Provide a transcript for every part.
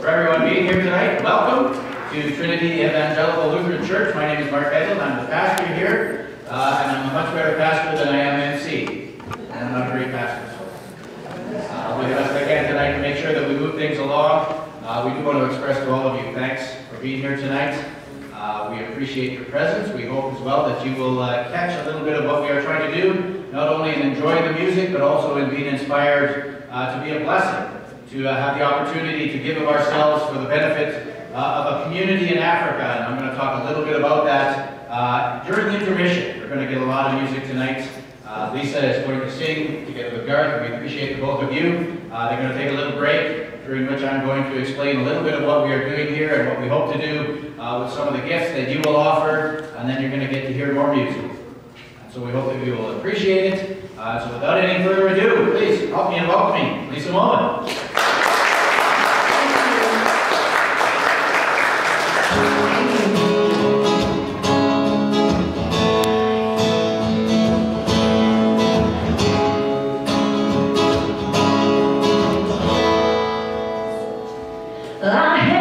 For everyone being here tonight, welcome to Trinity-Lutheran Church. My name is Mark Edlund. I'm the pastor here, and I'm a much better pastor than I am MC. And I'm not a great pastor, so I'll do the best I can tonight to make sure that we move things along. We do want to express to all of you thanks for being here tonight. We appreciate your presence. We hope as well that you will catch a little bit of what we are trying to do, not only in enjoying the music, but also in being inspired to be a blessing, to have the opportunity to give of ourselves for the benefit of a community in Africa. And I'm going to talk a little bit about that during the intermission. We're going to get a lot of music tonight. Lisa is going to sing together with Garth, and we appreciate the both of you. They're going to take a little break, during which I'm going to explain a little bit of what we are doing here and what we hope to do with some of the gifts that you will offer, and then you're going to get to hear more music. And so we hope that you will appreciate it. So without any further ado, please help me in welcoming Lisa Moen. Let it rain.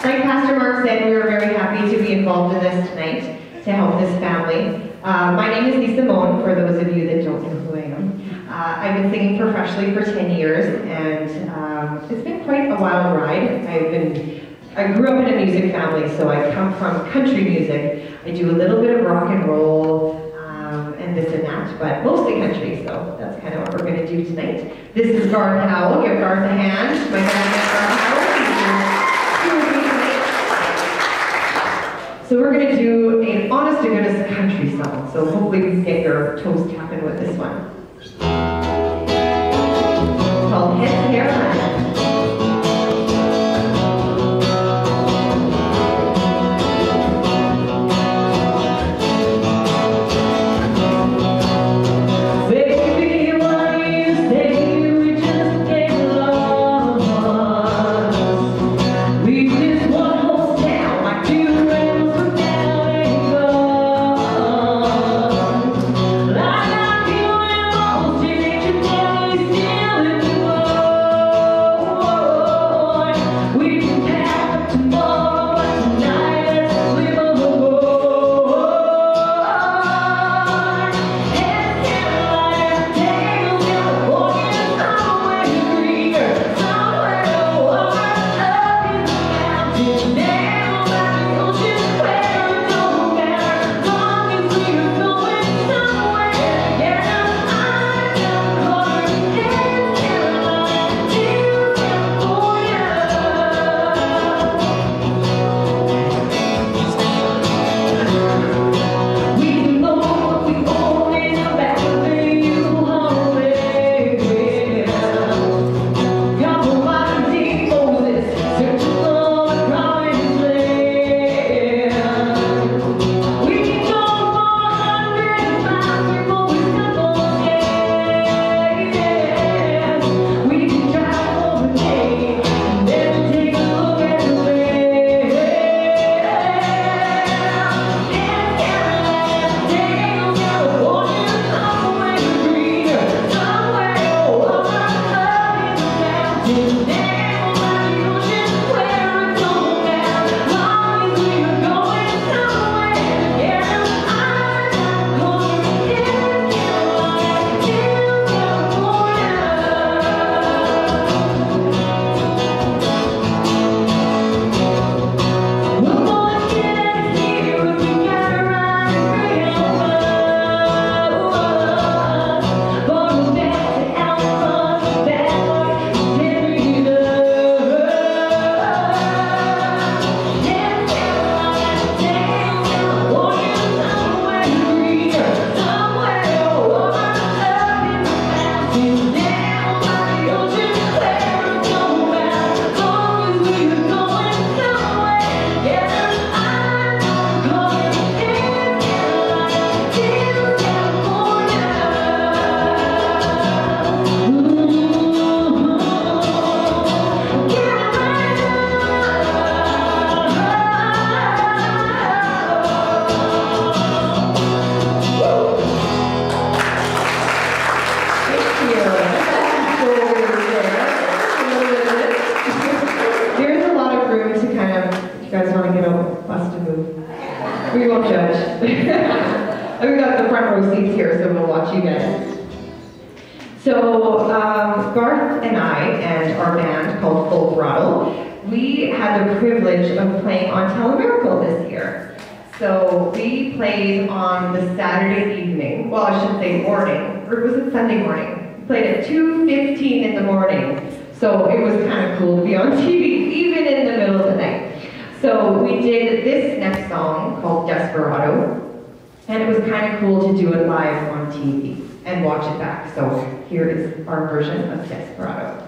Like Pastor Mark said, we are very happy to be involved in this tonight to help this family. My name is Lisa Moen, for those of you that don't know who I am. I've been singing professionally for 10 years, and it's been quite a wild ride. I grew up in a music family, so I come from country music. I do a little bit of rock and roll, and this and that, but mostly country, so that's kind of what we're going to do tonight. This is Garth Howell. Give Garth a hand. My dad is Garth Howell. So we're going to do an honest to goodness country song, so hopefully we can get your toes tapping with this one. It's called Head to Hairline. We won't judge. We've got the front row seats here, so we'll watch you guys. So Garth and I and our band called Full Throttle, we had the privilege of playing on Telemiracle this year. So we played on the Saturday evening, well I should say morning, or was it Sunday morning? We played at 2:15 in the morning. So it was kind of cool to be on TV, even in the middle of the night. So we did this next song called Desperado, and it was kind of cool to do it live on TV and watch it back. So here is our version of Desperado.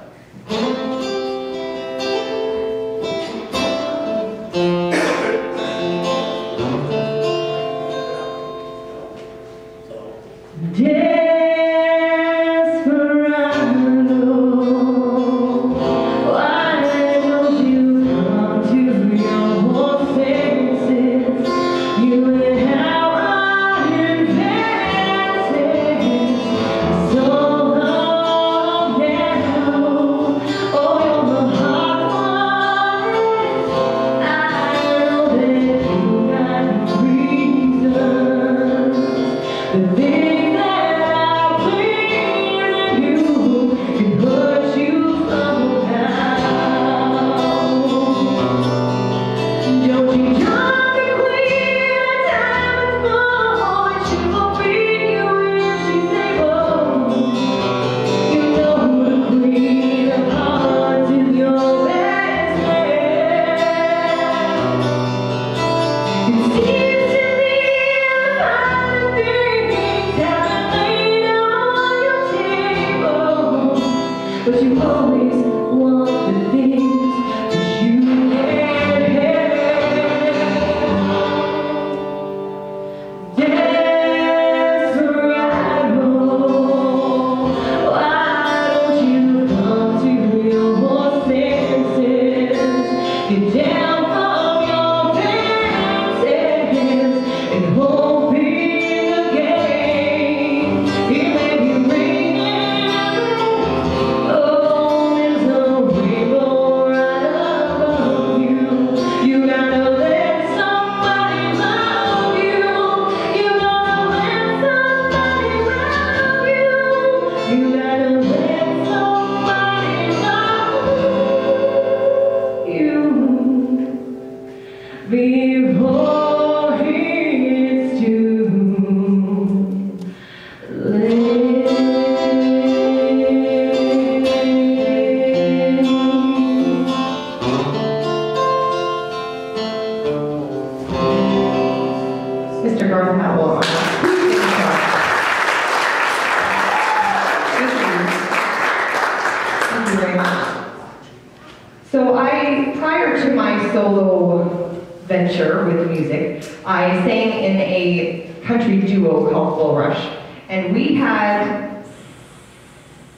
So prior to my solo venture with music, I sang in a country duo called Full Rush, and we had,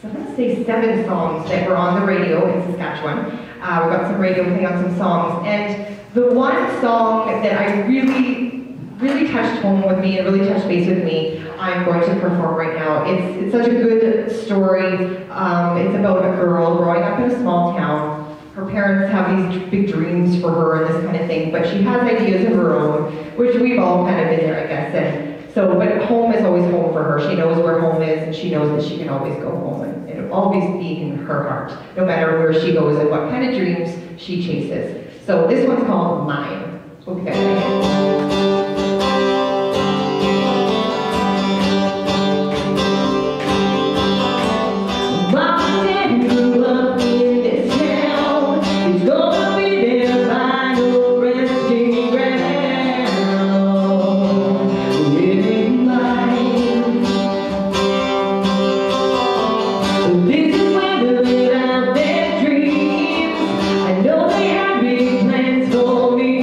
I'm going to say 7 songs that were on the radio in Saskatchewan. We got some radio playing on some songs, and the one song that I really touched home with me and really touched base with me, I'm going to perform right now. It's such a good story. It's about a girl growing up in a small town. Her parents have these big dreams for her and this kind of thing, but she has ideas of her own, which we've all kind of been there, I guess. And so, but home is always home for her. She knows where home is, and she knows that she can always go home, and it'll always be in her heart, no matter where she goes and what kind of dreams she chases. So this one's called Mine. We'll be back again. I know they had big plans for me.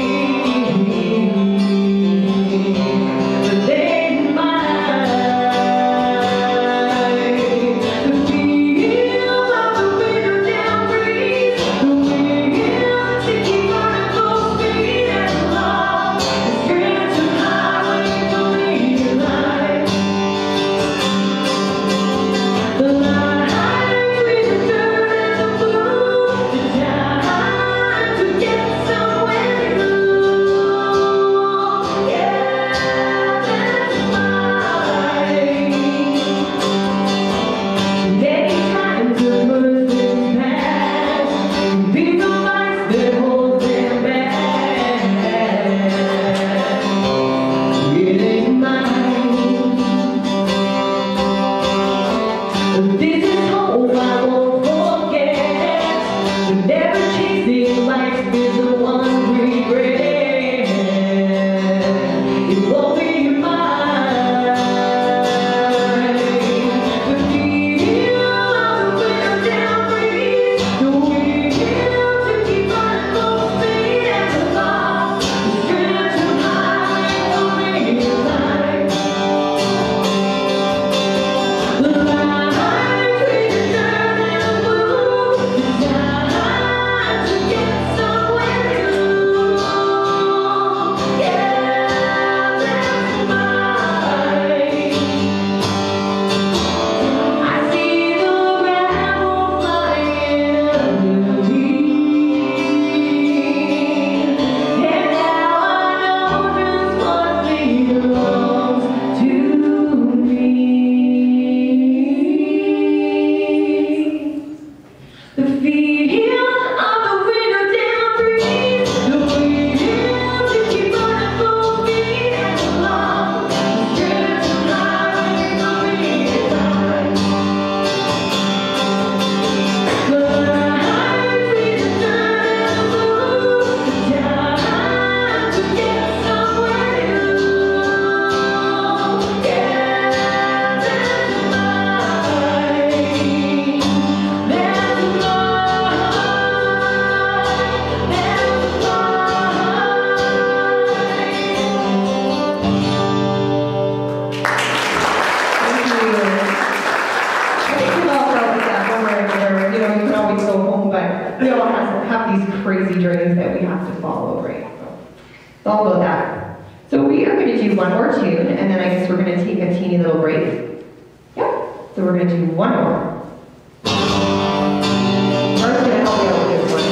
we all have these crazy dreams that we have to follow, right? So it's all about that. So we are going to do one more tune, and then I guess we're going to take a teeny little break. Yeah. So we're going to do one more. Mark's going to help me out with this one.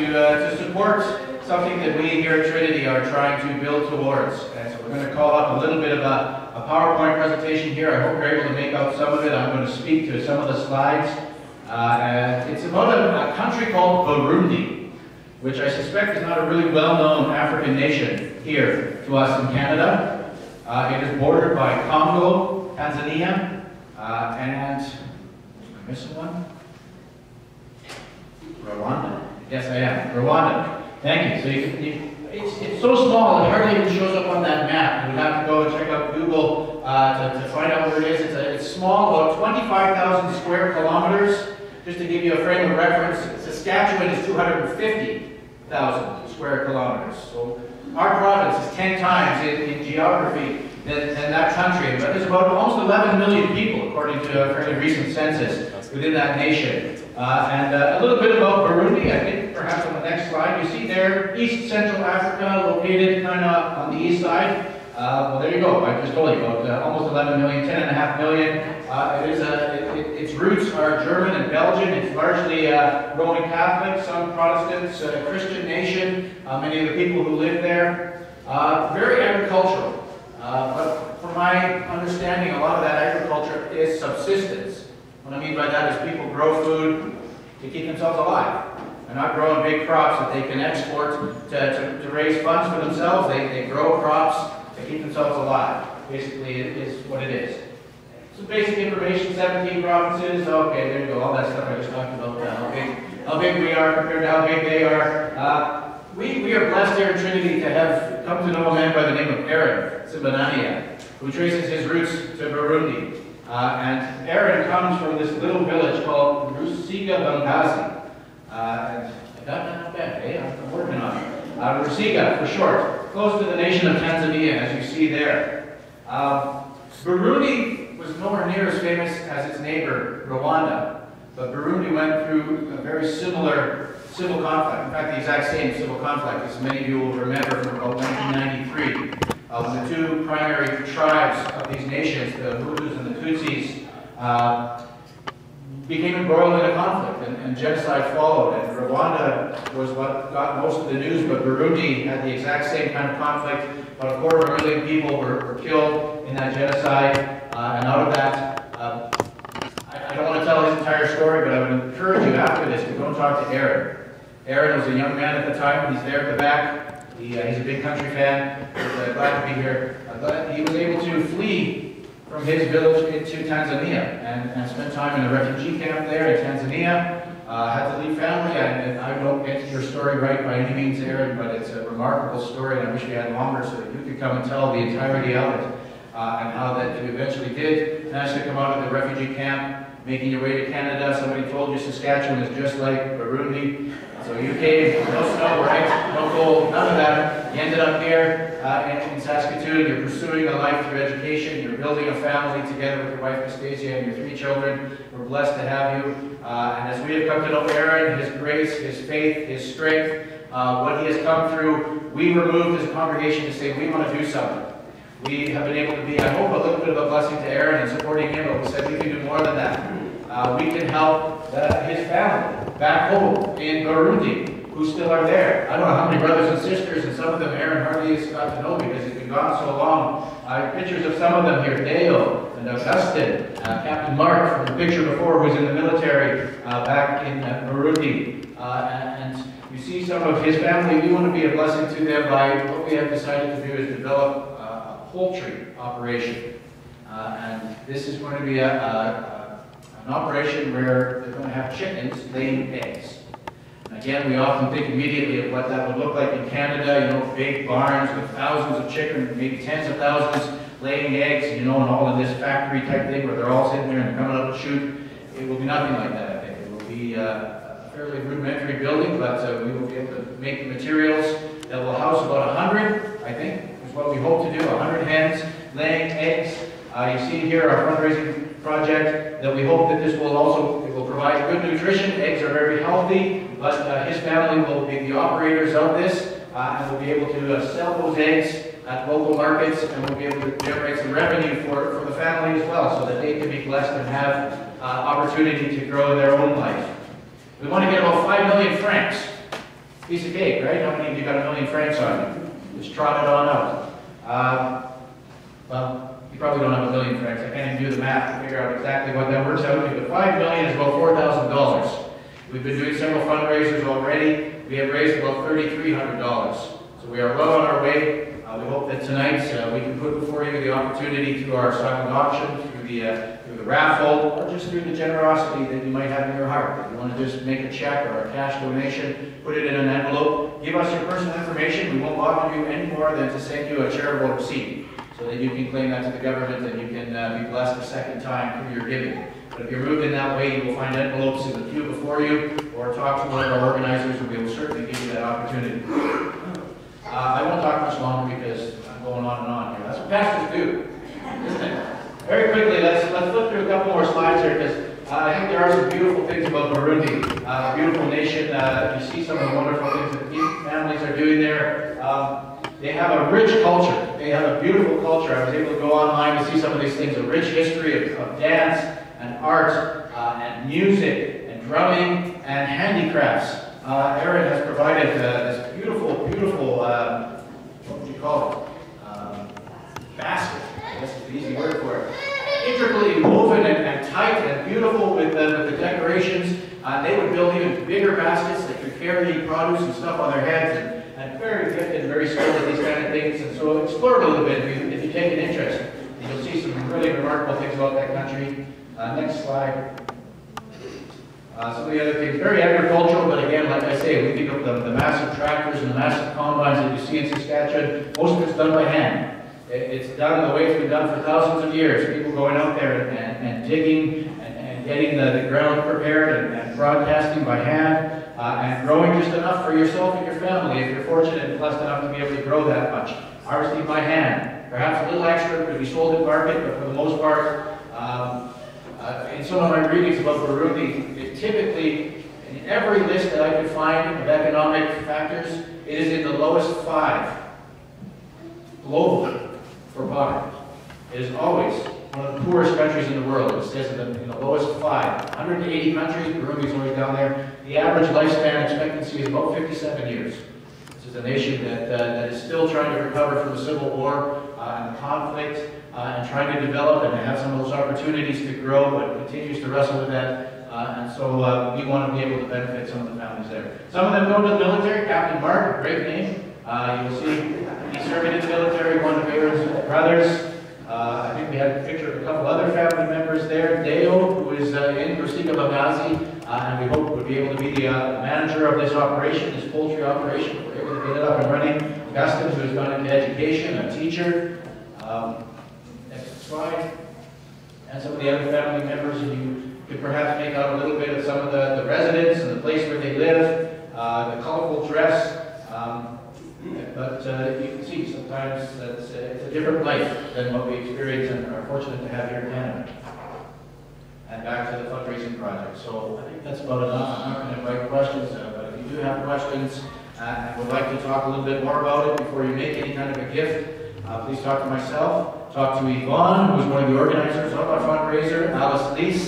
To support something that we here at Trinity are trying to build towards. And so we're going to call up a little bit of a PowerPoint presentation here. I hope you're able to make out some of it. I'm going to speak to some of the slides. It's about a country called Burundi, which I suspect is not a really well-known African nation here to us in Canada. It is bordered by Congo, Tanzania, and, am I missing one? Rwanda? Yes, I am. Rwanda. Thank you. So it's so small, it hardly even shows up on that map. You would have to go and check out Google to find out where it is. It's small, about 25,000 square kilometers. Just to give you a frame of reference, Saskatchewan is 250,000 square kilometers. So our province is 10 times in geography than that country. But there's about almost 11 million people, according to a fairly recent census, within that nation. And a little bit about Burundi, I think perhaps on the next slide. You see there, East Central Africa, located kind of on the east side. Well, there you go. I just told you about almost 11 million, 10.5 million. Its roots are German and Belgian. It's largely Roman Catholic, some Protestants, Christian nation. Many of the people who live there. Very agricultural. But from my understanding, a lot of that agriculture is subsistence. What I mean by that is people grow food to keep themselves alive. They're not growing big crops that they can export to raise funds for themselves. They grow crops to keep themselves alive. Basically, it is what it is. Some basic information, 17 provinces. Okay, there you go, all that stuff I just talked about. How big we are compared to how big they are. We are blessed here in Trinity to have come to know a man by the name of Aaron Simbanania, who traces his roots to Burundi. And Aaron comes from this little village called Rusiga Bangazi. And I got that not bad, eh? I'm working on it. Rusiga for short, close to the nation of Tanzania, as you see there. Burundi was nowhere near as famous as its neighbor, Rwanda. But Burundi went through a very similar civil conflict. In fact, the exact same civil conflict, as many of you will remember, from about 1993. When the two primary tribes of these nations, the Hutus and the Tutsis, became embroiled in a conflict, and genocide followed. And Rwanda was what got most of the news, but Burundi had the exact same kind of conflict. About 250,000 people were killed in that genocide. And out of that, I don't want to tell his entire story, but I would encourage you after this to go and talk to Aaron. Aaron was a young man at the time. He's there at the back. He's a big country fan. He's glad to be here. He was able to flee from his village into Tanzania and spent time in a refugee camp there in Tanzania. Had to leave family. I don't get your story right by any means, Aaron, but it's a remarkable story, and I wish we had longer so that you could come and tell the entirety of it and how that you eventually did manage to come out of the refugee camp, making your way to Canada. Somebody told you Saskatchewan is just like Burundi. So you came, no snow, right? No cold, none of that. You ended up here in Saskatoon. You're pursuing a life through education. You're building a family together with your wife, Anastasia, and your 3 children. We're blessed to have you. And as we have come to know Aaron, his grace, his faith, his strength, what he has come through, we were moved as a congregation to say we want to do something. We have been able to be, I hope, a little bit of a blessing to Aaron in supporting him, but we said we can do more than that. We can help his family back home in Burundi, who still are there. I don't know how many brothers and sisters, and some of them Aaron hardly has got to know because he's been gone so long. I have pictures of some of them here, Deo and Augustin, Captain Mark from the picture before, who's in the military back in Burundi. And you see some of his family. We want to be a blessing to them by what we have decided to do is develop a poultry operation. And this is going to be an operation where they're going to have chickens laying eggs. And again, we often think immediately of what that would look like in Canada, you know, big barns with thousands of chickens, maybe tens of thousands laying eggs, you know, and all in this factory type thing where they're all sitting there and they're coming out to shoot. It will be nothing like that, I think. It will be a fairly rudimentary building, but we will be able to make the materials that will house about 100, I think, is what we hope to do, 100 hens laying eggs. You see here our fundraising project that we hope that this will also, it will provide good nutrition. Eggs are very healthy, but his family will be the operators of this and will be able to sell those eggs at local markets, and we'll be able to generate some revenue for the family as well, so that they can be blessed and have opportunity to grow their own life. We want to get about 5 million francs. Piece of cake, right? How many of you got 1 million francs on you? Just trot it on out. Well, you probably don't have 1 million francs. I can't even do the math to figure out exactly what that works out to, but 5 million is about $4,000. We've been doing several fundraisers already. We have raised about $3,300. So we are well on our way. We we hope that tonight we can put before you the opportunity through our silent auction, through the raffle, or just through the generosity that you might have in your heart. If you want to just make a check or a cash donation, put it in an envelope, give us your personal information. We won't bother you any more than to send you a charitable receipt so that you can claim that to the government and you can be blessed a second time through your giving. But if you're moved in that way, you will find envelopes in the pew before you, or talk to one of our organizers, and we will certainly give you that opportunity. I won't talk much longer because I'm going on and on here. That's what pastors do, isn't it? Very quickly, let's flip through a couple more slides here, because I think there are some beautiful things about Burundi. A beautiful nation. You see some of the wonderful things that the families are doing there. They have a rich culture. They have a beautiful culture. I was able to go online to see some of these things, a rich history of dance and art and music and drumming and handicrafts. Aaron has provided this beautiful, beautiful, what would you call it? Basket. I guess it's an easy word for it. Intricately woven and tight and beautiful with the decorations. They would build even bigger baskets that could carry produce and stuff on their heads, and very gifted and very skilled at these kind of things. And so explore a little bit if you take an interest. And you'll see some really remarkable things about that country. Next slide. Some of the other things, very agricultural, but again, like I say, we think of the massive tractors and the massive combines that you see in Saskatchewan. Most of it's done by hand. It's done the way it's been done for thousands of years. People going out there and digging and getting the ground prepared and broadcasting by hand and growing just enough for yourself and your family if you're fortunate and blessed enough to be able to grow that much. Harvesting by hand. Perhaps a little extra could be sold at market, but for the most part, in some of my readings about Burundi, it typically, in every list that I could find of economic factors, it is in the lowest 5 globally for poverty. It is always one of the poorest countries in the world. It says in the lowest 5. 180 countries, Burundi is always down there. The average lifespan expectancy is about 57 years. This is a nation that is still trying to recover from the civil war and the conflict. And trying to develop and have some of those opportunities to grow, but continues to wrestle with that. And so we want to be able to benefit some of the families there. Some of them go to the military. Captain Mark, a great name. You'll see he's serving in the military, one of Aaron's brothers. I think we had a picture of a couple other family members there. Deo, who is in Rusika Bagazi, and we hope would be able to be the manager of this operation, this poultry operation. We're able to get it up and running. Augustine, who has gone into education, a teacher. Slide, and some of the other family members, and you could perhaps make out a little bit of some of the residents and the place where they live, the colorful dress, but you can see sometimes that it's a different life than what we experience and are fortunate to have here in Canada. And back to the fundraising project. So I think that's about enough. I'm not going to invite questions, but if you do have questions and would like to talk a little bit more about it before you make any kind of a gift, please talk to myself. Talk to Yvonne, who was one of the organizers of our fundraiser, Alice Lease,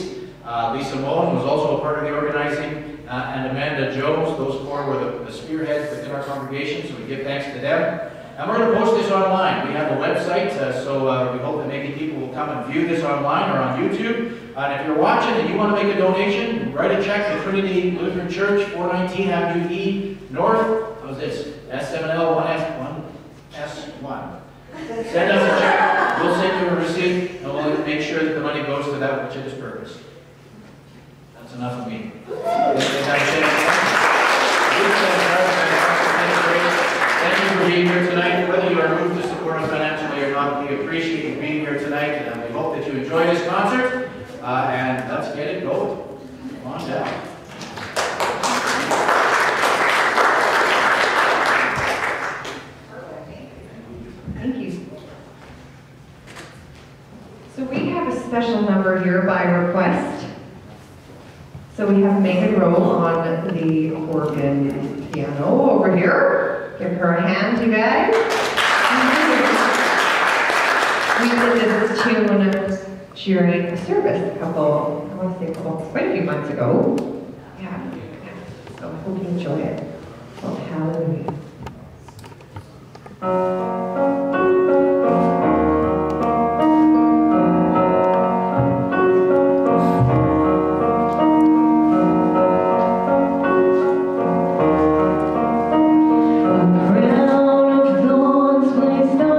Lisa Moen, who was also a part of the organizing, and Amanda Jones. Those 4 were the spearheads within our congregation, so we give thanks to them. And we're going to post this online. We have a website, so we hope that many people will come and view this online or on YouTube. And if you're watching and you want to make a donation, write a check to Trinity-Lutheran Church, 419 Avenue E North. How's this? S7L1S1. Send us a check, we'll send you a receipt, and we'll make sure that the money goes to that which it is purposed. That's enough of me. Thank you for being here tonight. Whether you are moved to support us financially or not, we appreciate you being here tonight, and we hope that you enjoy this concert. And let's get it going. Come on down. So we have a special number here by request. So we have Megan Rowe on the organ piano over here. Give her a hand, you guys. We did this tune during a service quite a few months ago. Yeah. So I hope you enjoy it. So hallelujah. A crown of thorns placed on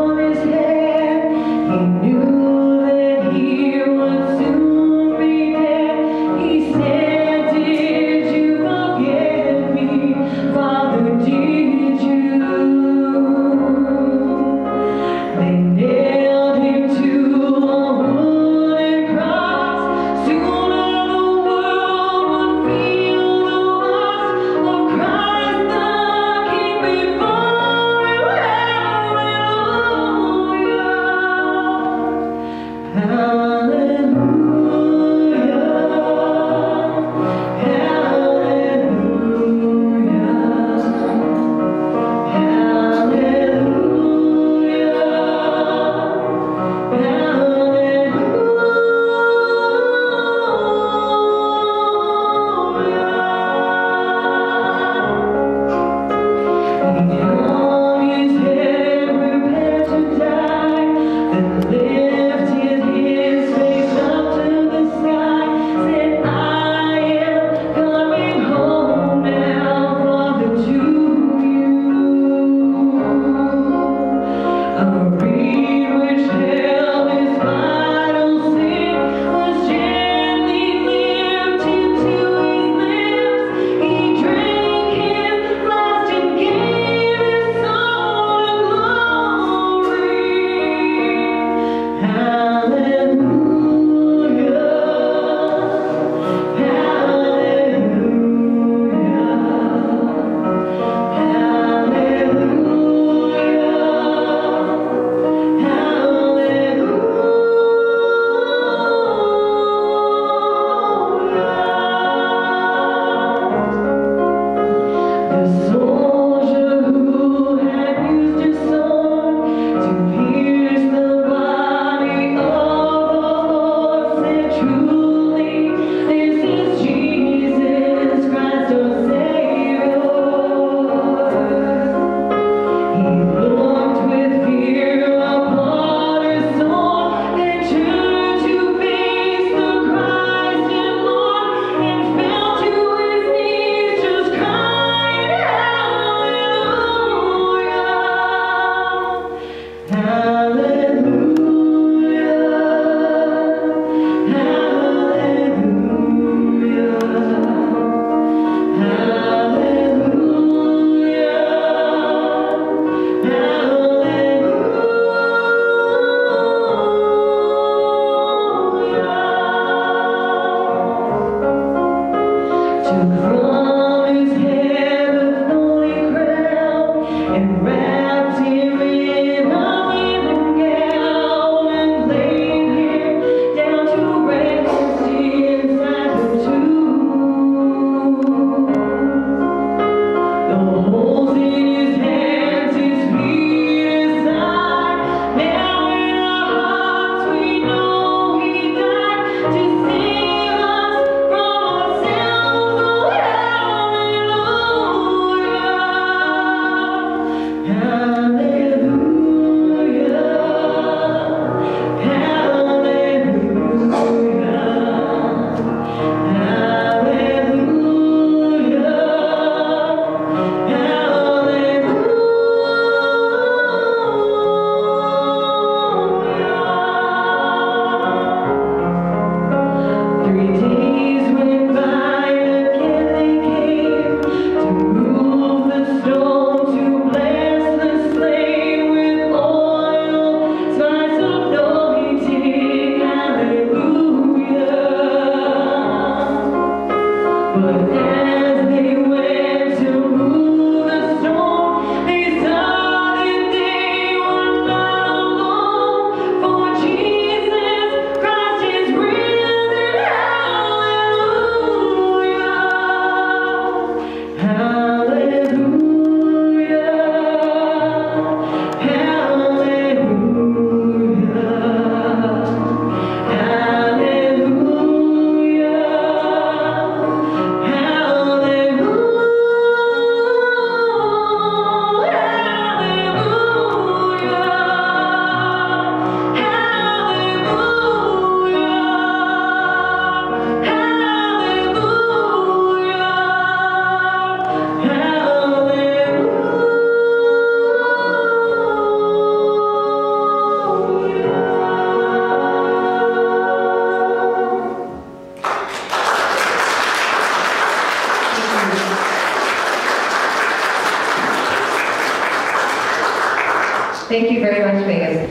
Thank you very much, Megan.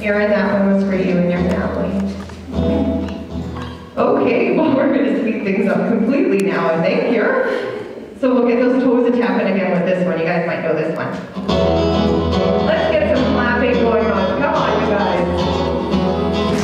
Aaron, that one was for you and your family. Okay, well, we're going to speed things up completely now, I think, here. So we'll get those toes a tapping again with this one. You guys might know this one. Let's get some clapping going on. Come on, you guys.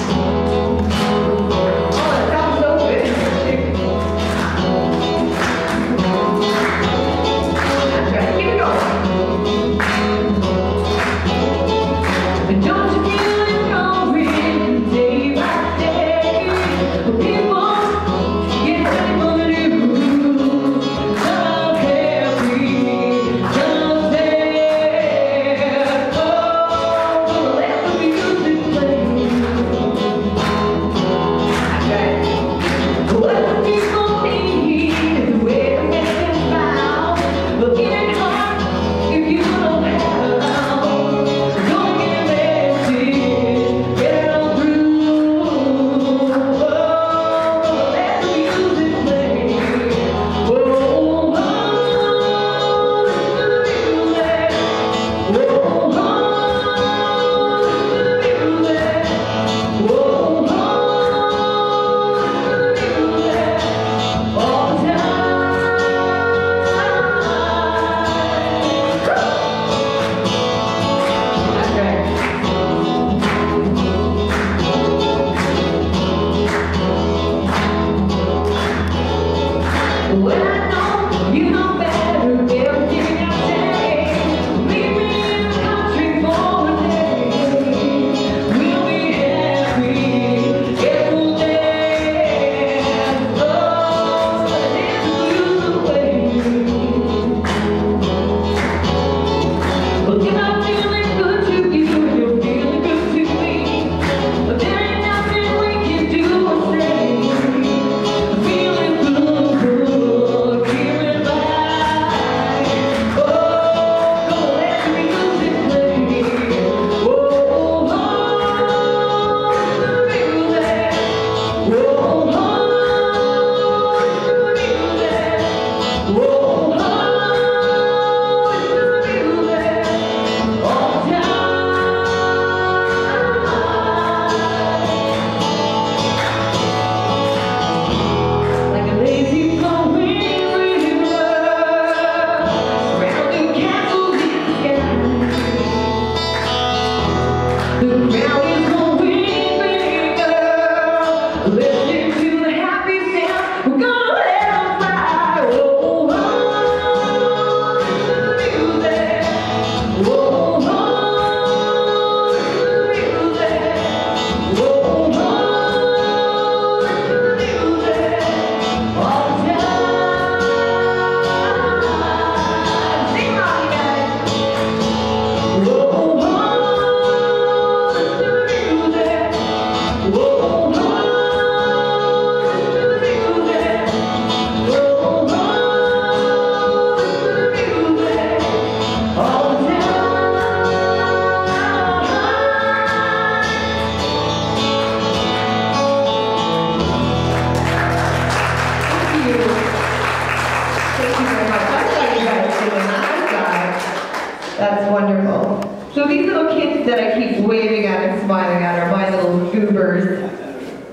these little kids that I keep waving at and smiling at are my little goobers.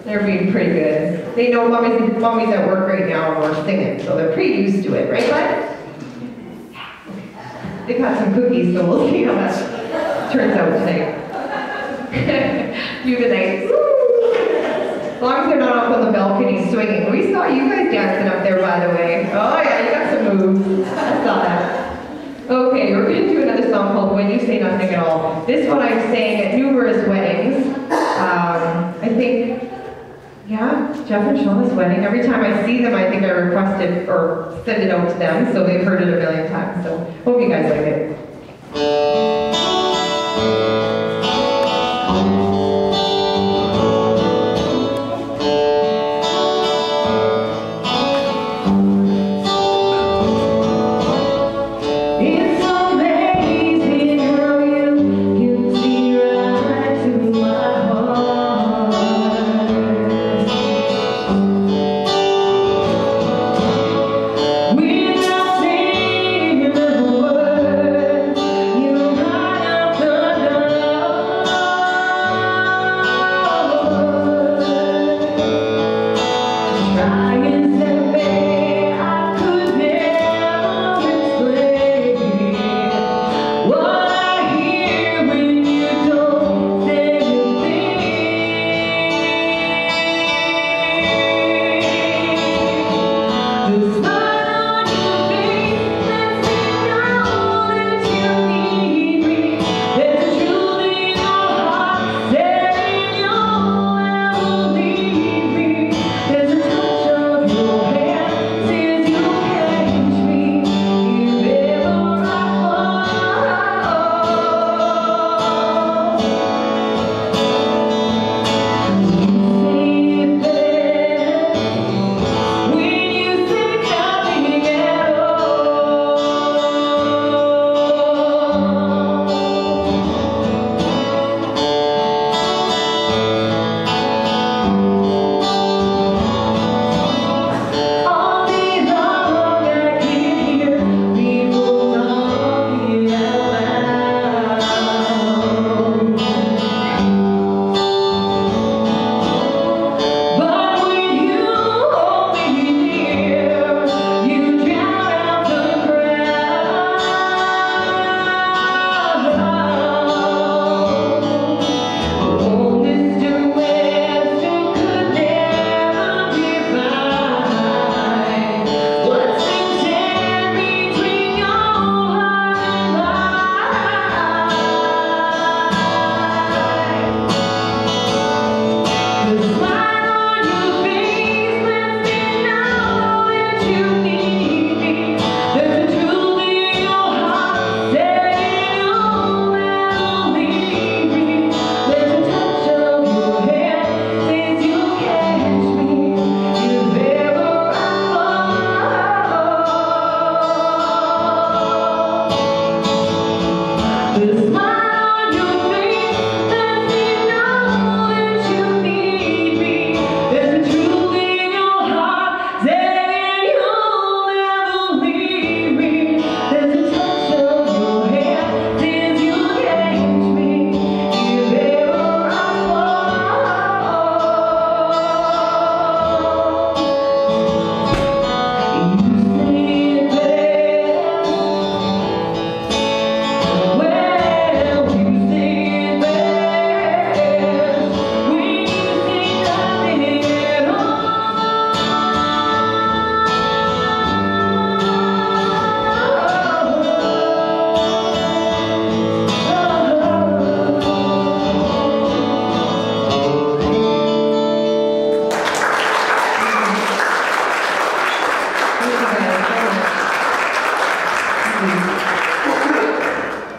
They're being pretty good. They know mommy's at work right now and we're singing, so they're pretty used to it, right, bud? They've had some cookies, so we'll see how that turns out tonight. Do the night. As long as they're not up on the balcony swinging. We saw you guys dancing up there, by the way. Oh yeah, you got some moves. I saw that. Okay, we're going to do another song called When You Say Nothing at All. This one I've sang at numerous weddings. I think, yeah, Jeff and Shauna's wedding. Every time I see them, I think I request it or send it out to them, so they've heard it a million times. So hope you guys like it.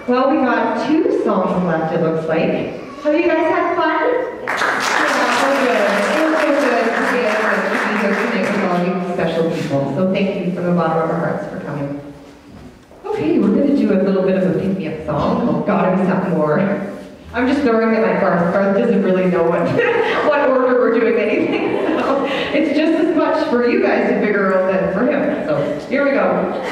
Well, we got 2 songs left, it looks like. Have you guys had fun? Yeah, so good. It was so good to be here tonight with all you special people. So thank you from the bottom of our hearts for coming. Okay, we're going to do a little bit of a pick-me-up song. Oh, gotta be something more. I'm just throwing it at Garth. Garth doesn't really know what, what order we're doing anything. So it's just as much for you guys to figure out than for him. So here we go.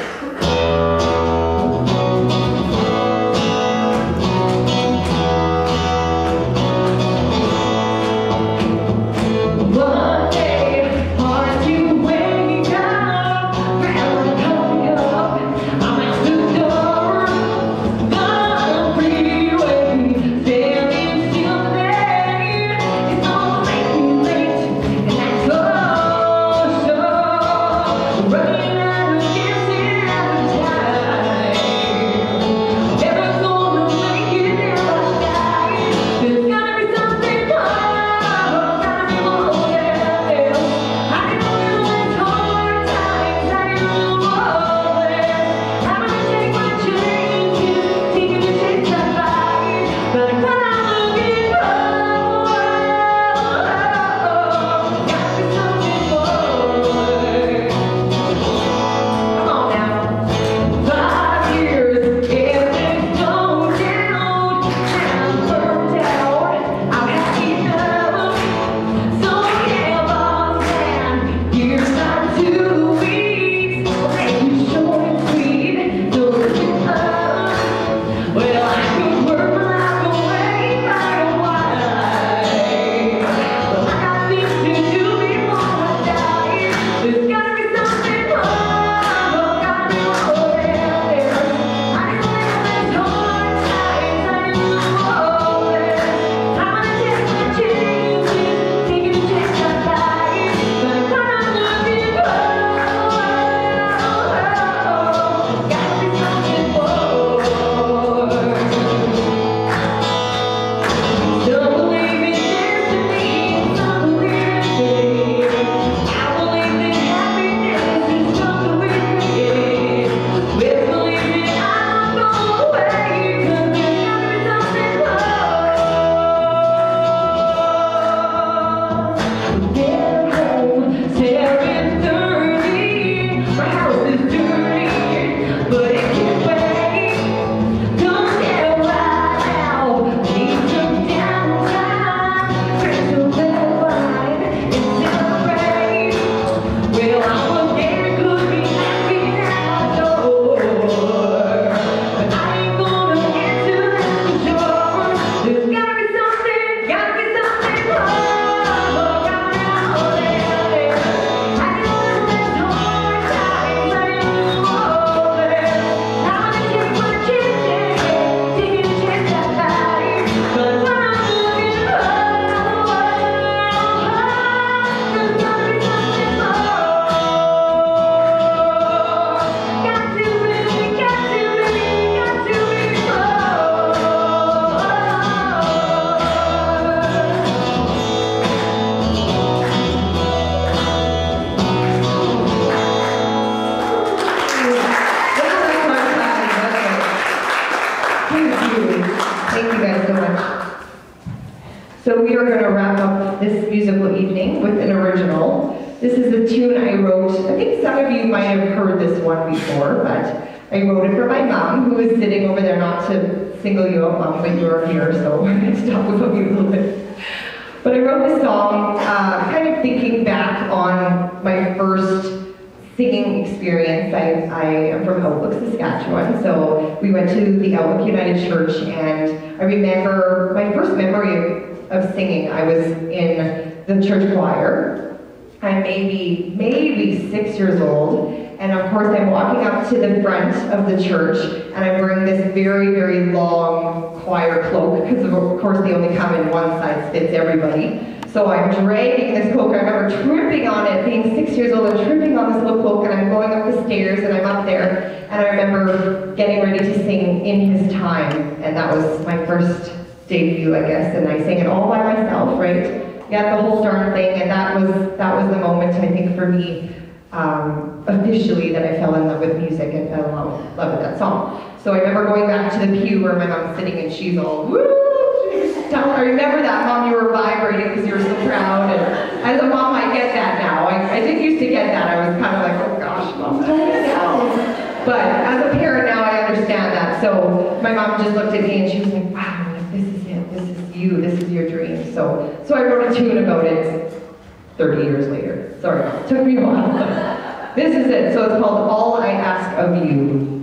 we are going to wrap up this musical evening with an original. This is a tune I wrote. I think some of you might have heard this one before, but I wrote it for my mom, who is sitting over there, not to single you out, Mom, but you're here, so I'm going to stop with you a little bit. But I wrote this song kind of thinking back on my first singing experience. I am from Outlook, Saskatchewan, so we went to the Outlook United Church, and I remember my first memory of singing. I was in the church choir. I'm maybe 6 years old, and of course I'm walking up to the front of the church, and I'm wearing this very, very long choir cloak, because of course they only come in one size fits everybody. So I'm dragging this cloak. I remember tripping on it, being 6 years old, I'm tripping on this little cloak, and I'm going up the stairs, and I'm up there, and I remember getting ready to sing In His Time, and that was my first debut, I guess, and I sang it all by myself, right? Yeah, the whole darn thing, and that was the moment, I think, for me, officially, that I fell in love with music and fell in love with that song. So I remember going back to the pew where my mom's sitting, and she's all, woo! I remember that, Mom, you were vibrating because you were so proud, and as a mom, I get that now. I did used to get that. I was kind of like, oh gosh, Mom, tone it down. But as a parent now, I understand that. So my mom just looked at me and she was like, wow, this is it, this is you, this is your dream. So I wrote a tune about it 30 years later. Sorry, it took me a while. This is it. So it's called All I Ask of You.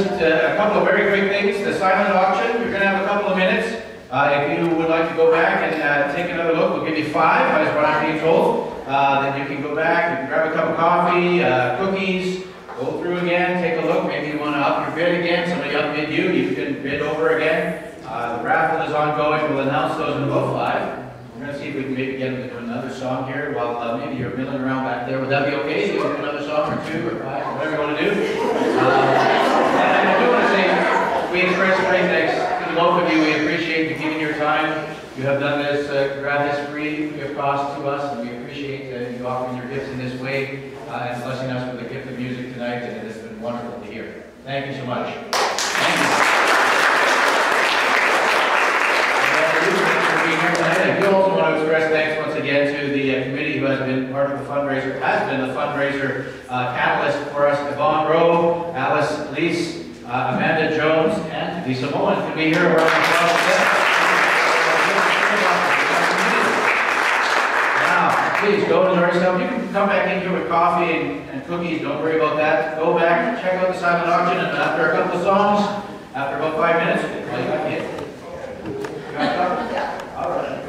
just a couple of very quick things. The silent auction, you're going to have a couple of minutes. If you would like to go back and take another look, we'll give you 5, that's what I'm being told. Then you can go back, you can grab a cup of coffee, cookies, go through again, take a look. Maybe you want to up your bid again. Somebody outbid you, you can bid over again. The raffle is ongoing. We'll announce those in about 5. We're going to see if we can maybe get them to do another song here while maybe you're milling around back there. Would that be okay? Do you want to do another song or 2 or 5, whatever you want to do? And I do want to say, we express great thanks to both of you. We appreciate you giving your time. You have done this gratis, free of cost to us, and we appreciate you offering your gifts in this way and blessing us with the gift of music tonight, and it has been wonderful to hear. Thank you so much. Thank you. I do also want to express thanks once again to the committee who has been part of the fundraiser, catalyst for us. Yvonne Rowe, Alice Lease, Amanda Jones, and Lisa Moen can be here. Now, please go enjoy yourself. You can come back in here with coffee and cookies. Don't worry about that. Go back, check out the silent auction, and after a couple of songs, after about 5 minutes, well, you got it. You got it? Yeah. All right.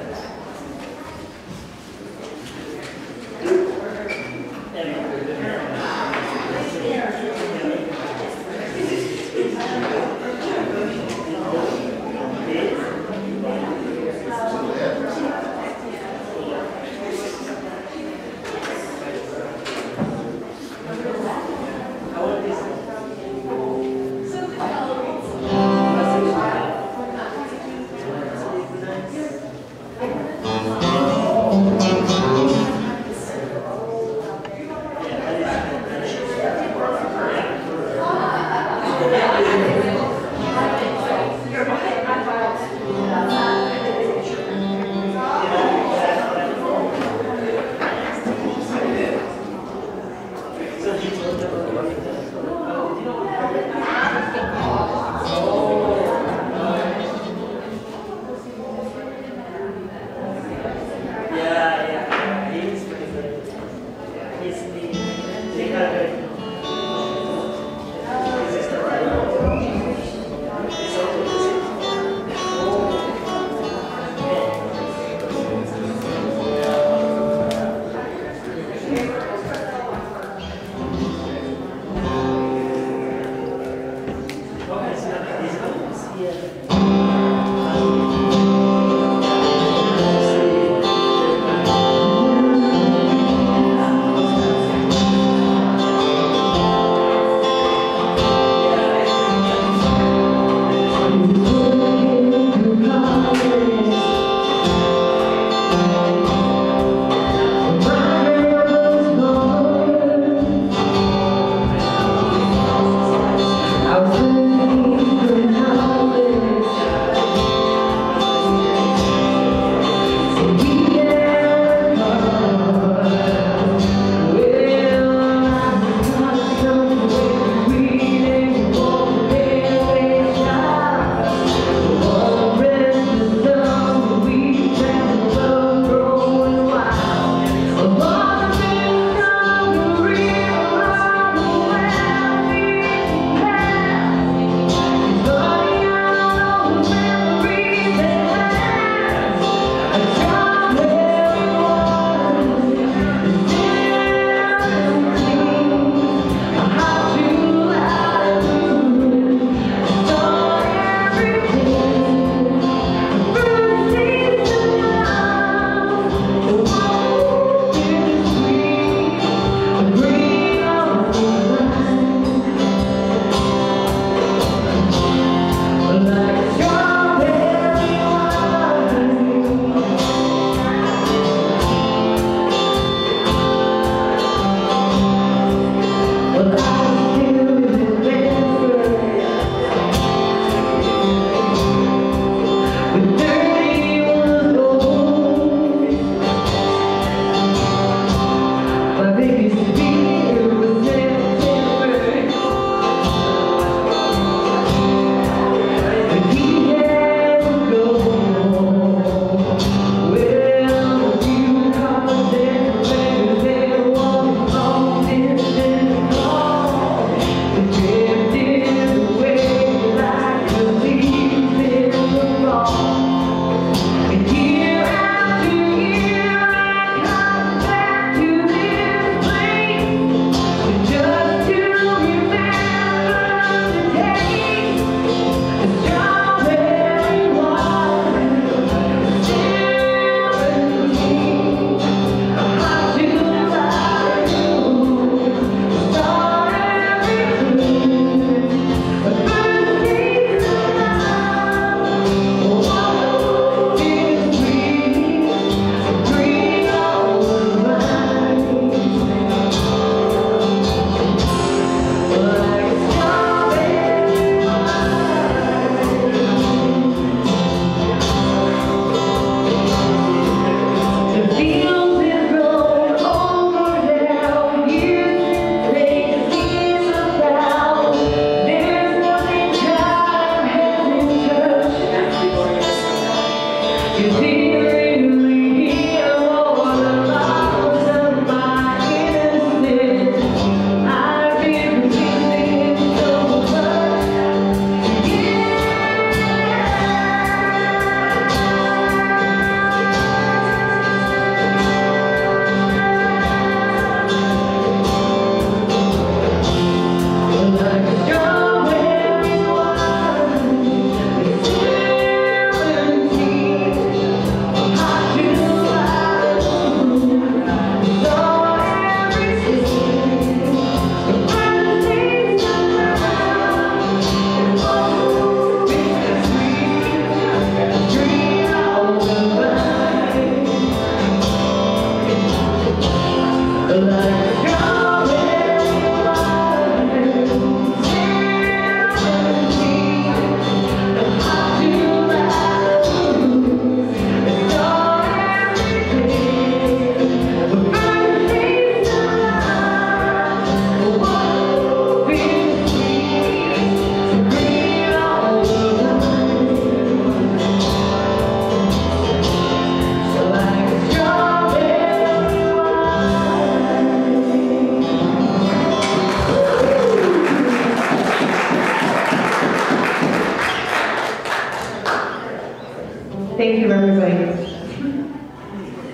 Thank you, everybody.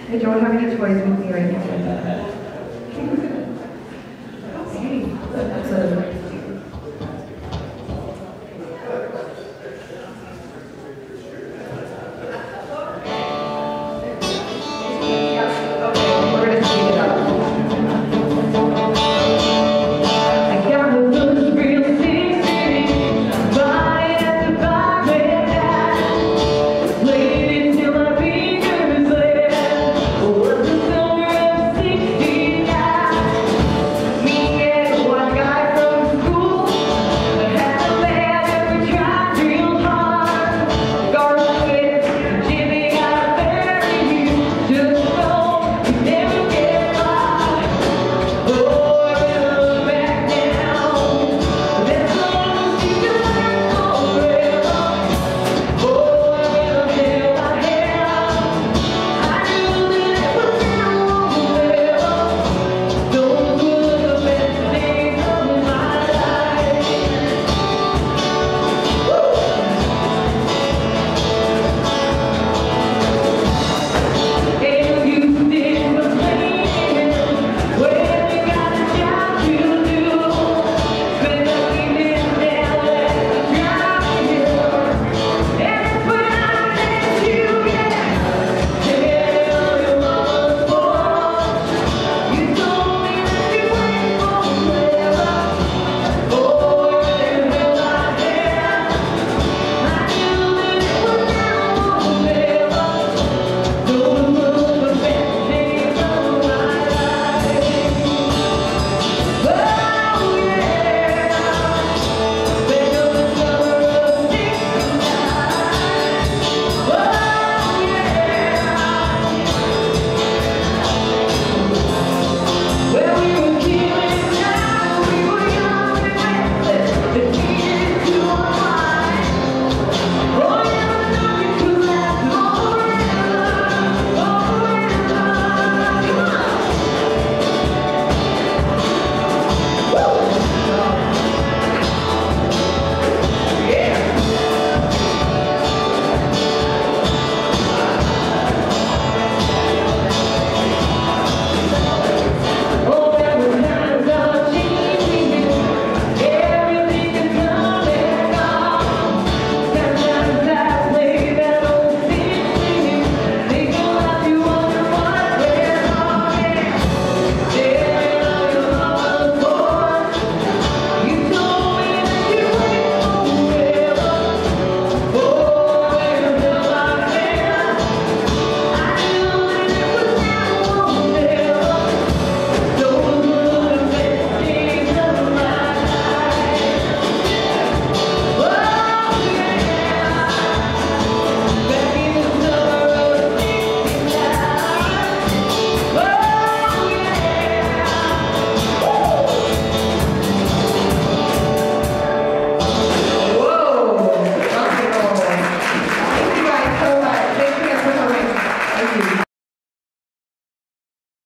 I don't have any toys with me right now.